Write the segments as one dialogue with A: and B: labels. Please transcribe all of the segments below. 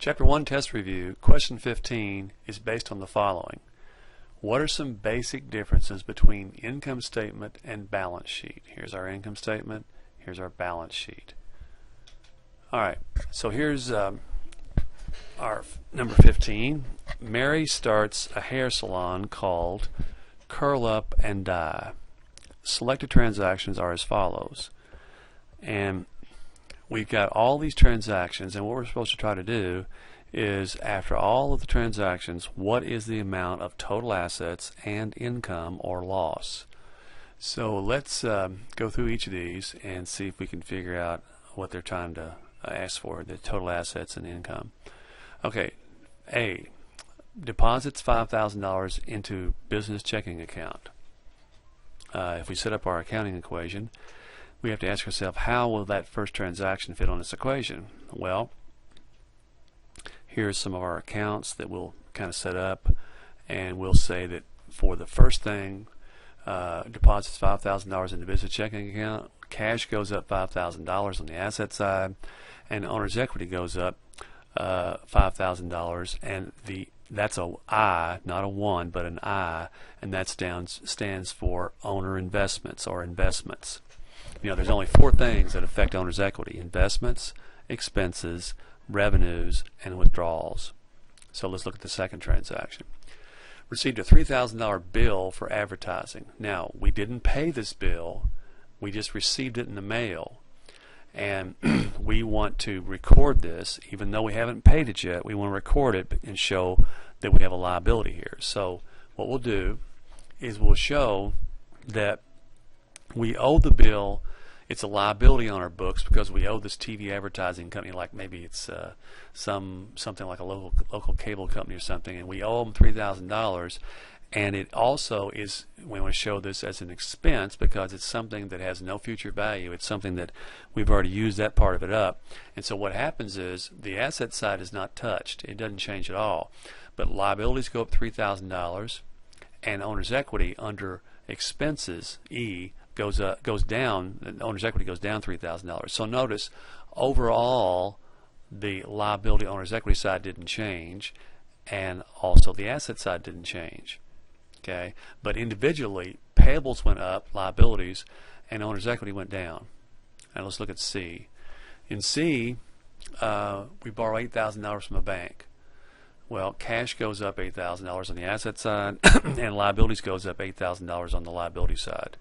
A: Chapter 1 Test Review, Question 15 is based on the following. What are some basic differences between income statement and balance sheet? Here's our income statement, here's our balance sheet. Alright, so here's our number 15. Mary starts a hair salon called Curl Up and Dye. Selected transactions are as follows. And we've got all these transactions, and what we're supposed to try to do is, after all of the transactions, what is the amount of total assets and income or loss? So let's go through each of these and see if we can figure out what they're trying to ask for, the total assets and income. Okay, A, deposits $5,000 into business checking account. If we set up our accounting equation, we have to ask ourselves, how will that first transaction fit on this equation? Well, here's some of our accounts that we'll kind of set up, and we'll say that for the first thing, deposits $5,000 in the business checking account, cash goes up $5,000 on the asset side, and owner's equity goes up $5,000, and that's a I, not a 1, but an I, and that stands for owner investments or investments. You know, there's only 4 things that affect owner's equity: investments, expenses, revenues, and withdrawals. So let's look at the second transaction. Received a $3,000 bill for advertising. Now, we didn't pay this bill, we just received it in the mail, and we want to record this. Even though we haven't paid it yet, we want to record it and show that we have a liability here. So what we'll do is we'll show that we owe the bill. It's a liability on our books because we owe this TV advertising company, like maybe it's something like a local cable company or something, and we owe them $3,000. And it also is, we want to show this as an expense because it's something that has no future value. It's something that we've already used that part of it up. And so what happens is the asset side is not touched. It doesn't change at all. But liabilities go up $3,000, and owner's equity under expenses, E, goes down. Owner's equity goes down $3,000. So notice, overall, the liability owner's equity side didn't change, and also the asset side didn't change. Okay, but individually, payables went up, liabilities, and owner's equity went down. Now let's look at C. In C, we borrow $8,000 from a bank. Well, cash goes up $8,000 on the asset side, and liabilities goes up $8,000 on the liability side.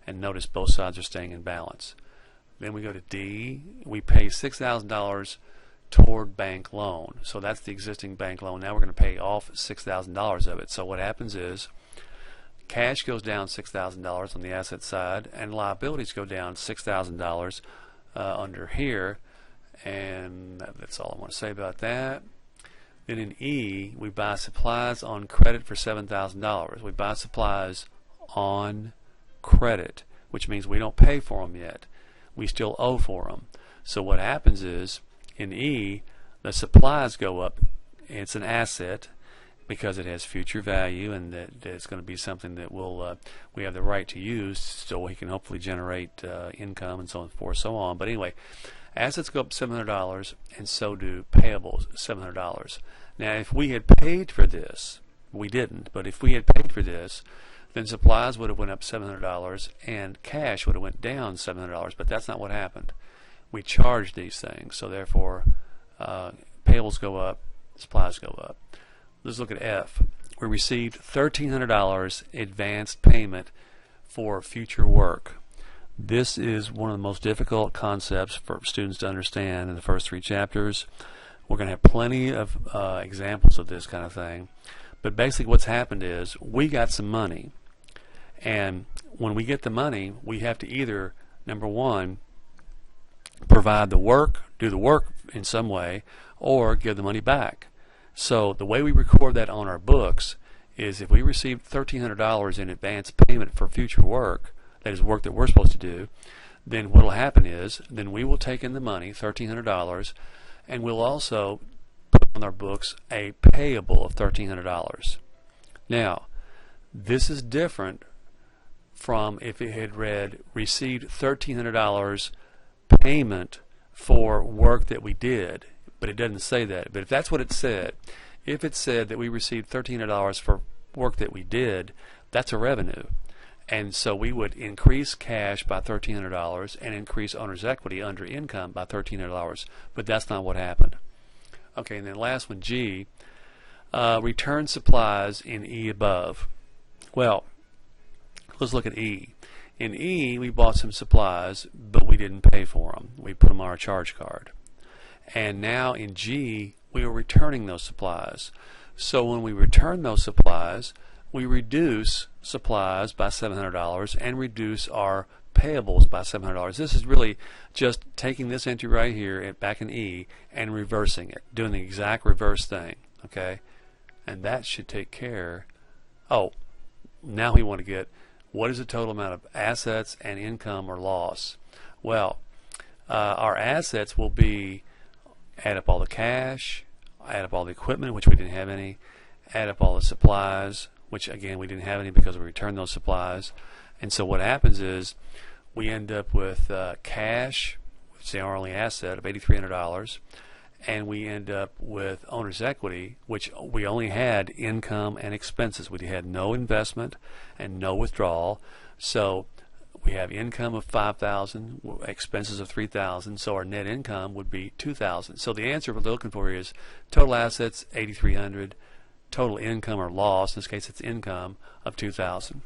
A: And notice both sides are staying in balance. Then we go to D. We pay $6,000 toward bank loan. So that's the existing bank loan. Now we're going to pay off $6,000 of it. So what happens is cash goes down $6,000 on the asset side, and liabilities go down $6,000 under here. And that's all I want to say about that. Then in E, we buy supplies on credit for $7,000. We buy supplies on credit, which means we don't pay for them yet. We still owe for them. So what happens is, in E, the supplies go up. It's an asset because it has future value, and that it's going to be something that we have the right to use, so we can hopefully generate income and so on and forth, so on. But anyway, assets go up $700, and so do payables $700. Now, if we had paid for this, we didn't, but if we had paid for this, then supplies would have went up $700 and cash would have went down $700, but that's not what happened. We charged these things, so therefore payables go up, supplies go up. Let's look at F. We received $1,300 advanced payment for future work. This is one of the most difficult concepts for students to understand in the first 3 chapters. We're going to have plenty of examples of this kind of thing. But basically what's happened is we got some money, and when we get the money, we have to either, number one, provide the work, do the work in some way, or give the money back. So the way we record that on our books is, if we receive $1,300 in advance payment for future work, that is work that we're supposed to do, then what will happen is, then we will take in the money, $1,300, and we'll also put on our books a payable of $1,300. Now, this is different from if it had read received $1,300 payment for work that we did. but it doesn't say that. But if that's what it said, if it said that we received $1,300 for work that we did, that's a revenue. And so we would increase cash by $1,300 and increase owner's equity under income by $1,300. But that's not what happened. Okay, and then last one, G, return supplies in E above. Well, let's look at E. In E, we bought some supplies, but we didn't pay for them. We put them on our charge card. And now in G, we are returning those supplies. So when we return those supplies, we reduce supplies by $700 and reduce our payables by $700. This is really just taking this entry right here back in E and reversing it, doing the exact reverse thing. Okay, and that should take care. Oh, now we want to get what is the total amount of assets and income or loss. Well, our assets will be add up all the cash, add up all the equipment, which we didn't have any, add up all the supplies, which again we didn't have any because we returned those supplies. And so what happens is we end up with cash, which is our only asset, of $8,300, and we end up with owner's equity, which we only had income and expenses. We had no investment and no withdrawal. So we have income of $5,000, expenses of $3,000, so our net income would be $2,000. So the answer we're looking for is total assets $8,300, total income or loss, in this case it's income, of $2,000.